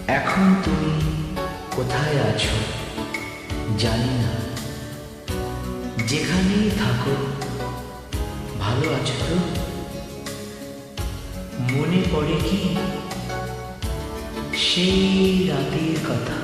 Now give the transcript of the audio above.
এখন তুমি কোথায় আছো জানি না, যেখানেই থাকো ভালো আছো তো? মনে পড়ে কি সেই রাতের কথা?